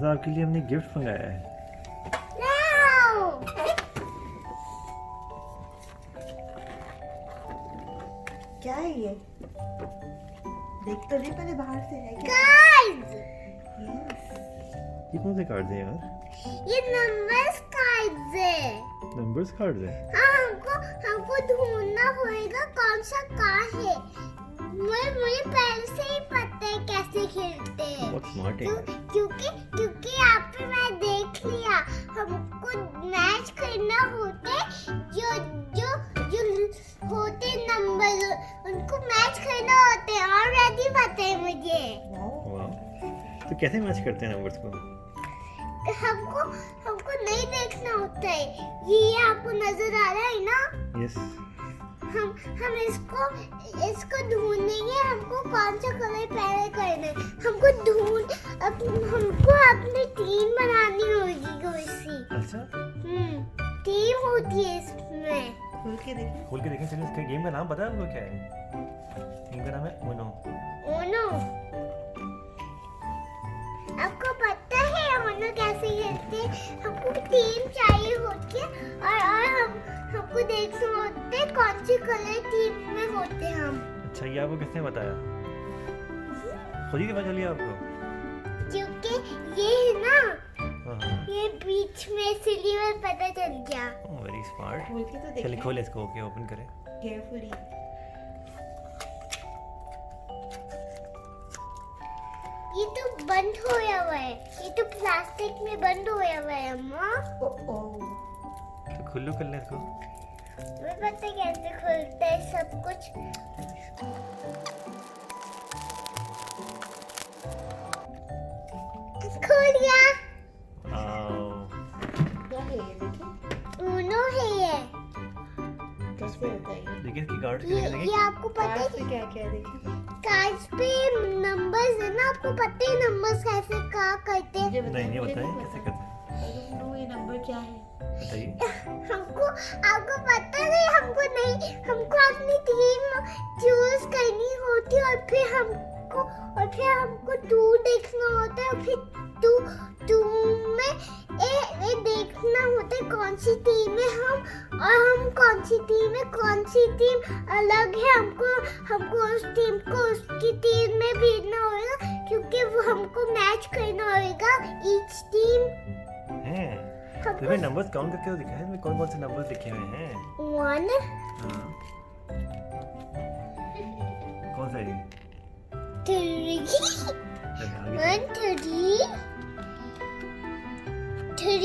आपके लिए हमने गिफ्ट मंगाया है। क्या है ये? देख तो नहीं पहले बाहर से है क्या? कार्ड्स। ये कौन से कार्ड है यार? ये नंबर्स कार्ड्स है। नंबर्स कार्ड है? हाँ, हमको ढूंढना होगा कौन सा कार्ड है। मुझे पहले से ही पता है कैसे खेलते हैं। बहुत स्मार्ट है। क्योंकि यहाँ पे मैं देख लिया। हमको मैच करना होते जो होते नंबर उनको मैच करना होते हैं। ऑलरेडी पता है मुझे। वाह। तो कैसे मैच करते हैं नंबर्स को? हमको नहीं देखना होता है। ये आपको नजर आ रहा है ना? यस। हम इसको ढूंढेंगे। हमको कौन सा कलर पहले करना है। हमको अपनी टीम बनानी होगी कोई सी। अच्छा। टीम होती है इसमें। खोल के देखें। चलिए इसके गेम का नाम पता है आपको क्या है? गेम का नाम है ओनो। ओनो। आपको पता है ओनो कैसे खेलते हैं? हमको टीम चाहिए होती है और हमको देखना होता है कौन सी कलर टीम में होते हैं हम। अच्छा, ये आपको किसने बताया? खुद ही पता चली आपको? क्योंकि ये है ना, हाँ। ये बीच में इसलिए मैं पता चल गया। Very smart. खोल के तो चलिए देखें। खोले इसको। ओके, ओपन करें। केयरफुली। ये तो बंद होया हुआ है। ये तो प्लास्टिक में बंद होया हुआ है अम्मा। ओह। तो खुल्लू कर ले इसको। मैं पता कैसे खुलता है सब कुछ। खुल गया। क्या है ये? देखें। ऊनो है ये। कैसे होता है ये? देखिए इसकी कार्ड ये आपको पता है? कार्ड्स पे क्या क्या है? देखें। कार्ड्स पे नंबर्स है ना। आपको पता है नंबर्स कैसे क्या करते हैं? मुझे नहीं, ये मुझे बताएं नहीं कैसे पता। करते हैं। I don't know ये नंबर क्या है। बताइए। आपको पता नहीं। हमको अपनी टीम चूज करनी होती है और फिर हमको टू देखना होता है और फिर टू में ए देखना होता है कौन सी टीम में हम और हम कौन सी टीम है। कौन सी टीम अलग है हमको उस टीम को उसकी टीम में भेजना होगा क्योंकि वो हमको मैच करना होगा ईच टीम। हैं। तो भाई नंबर्स काउंट करके तो दिखाएं इसमें कौन कौन से नंबर्स लिखे हुए हैं। 1 हाँ। कौन सा है ये? 3 चलिए आगे 1 3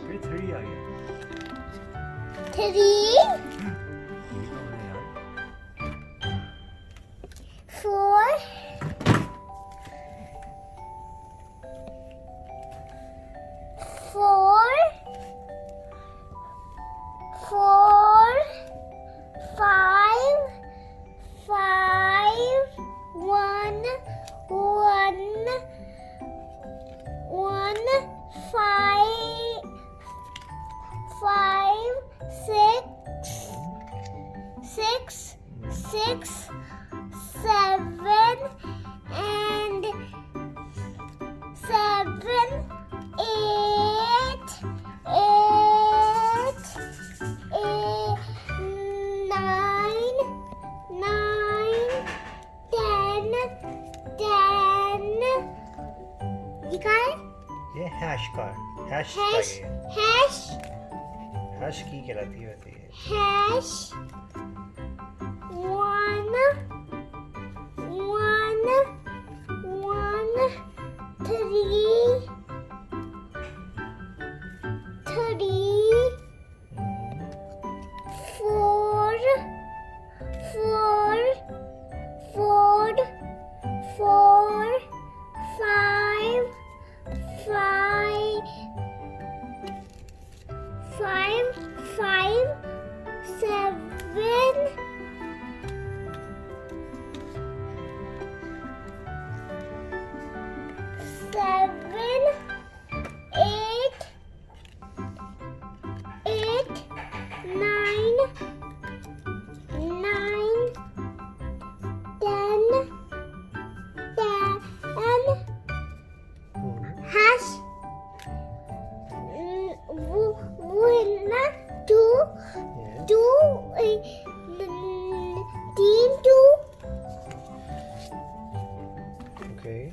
फिर 3 आ गया। 3 ये कौन है यार? 4 5 1 5 6 7 and 7 8 9 10 ये क्या है? ये हैश कार्ड। हैश हैश की कहलाती है वैसे ये। hash 1 डैश वो है ना 2 Yes. 2 3 2 Okay.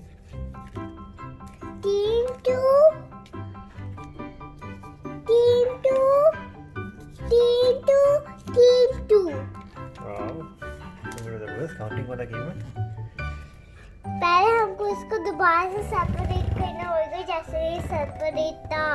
3 2 3 2 3 2 3 2 Wow. तो मेरा रिवर्स काउंटिंग वाला गेम है. पहले हमको इसको दोबारा से सेपरेट करना होगा जैसे ये सेपरेट था.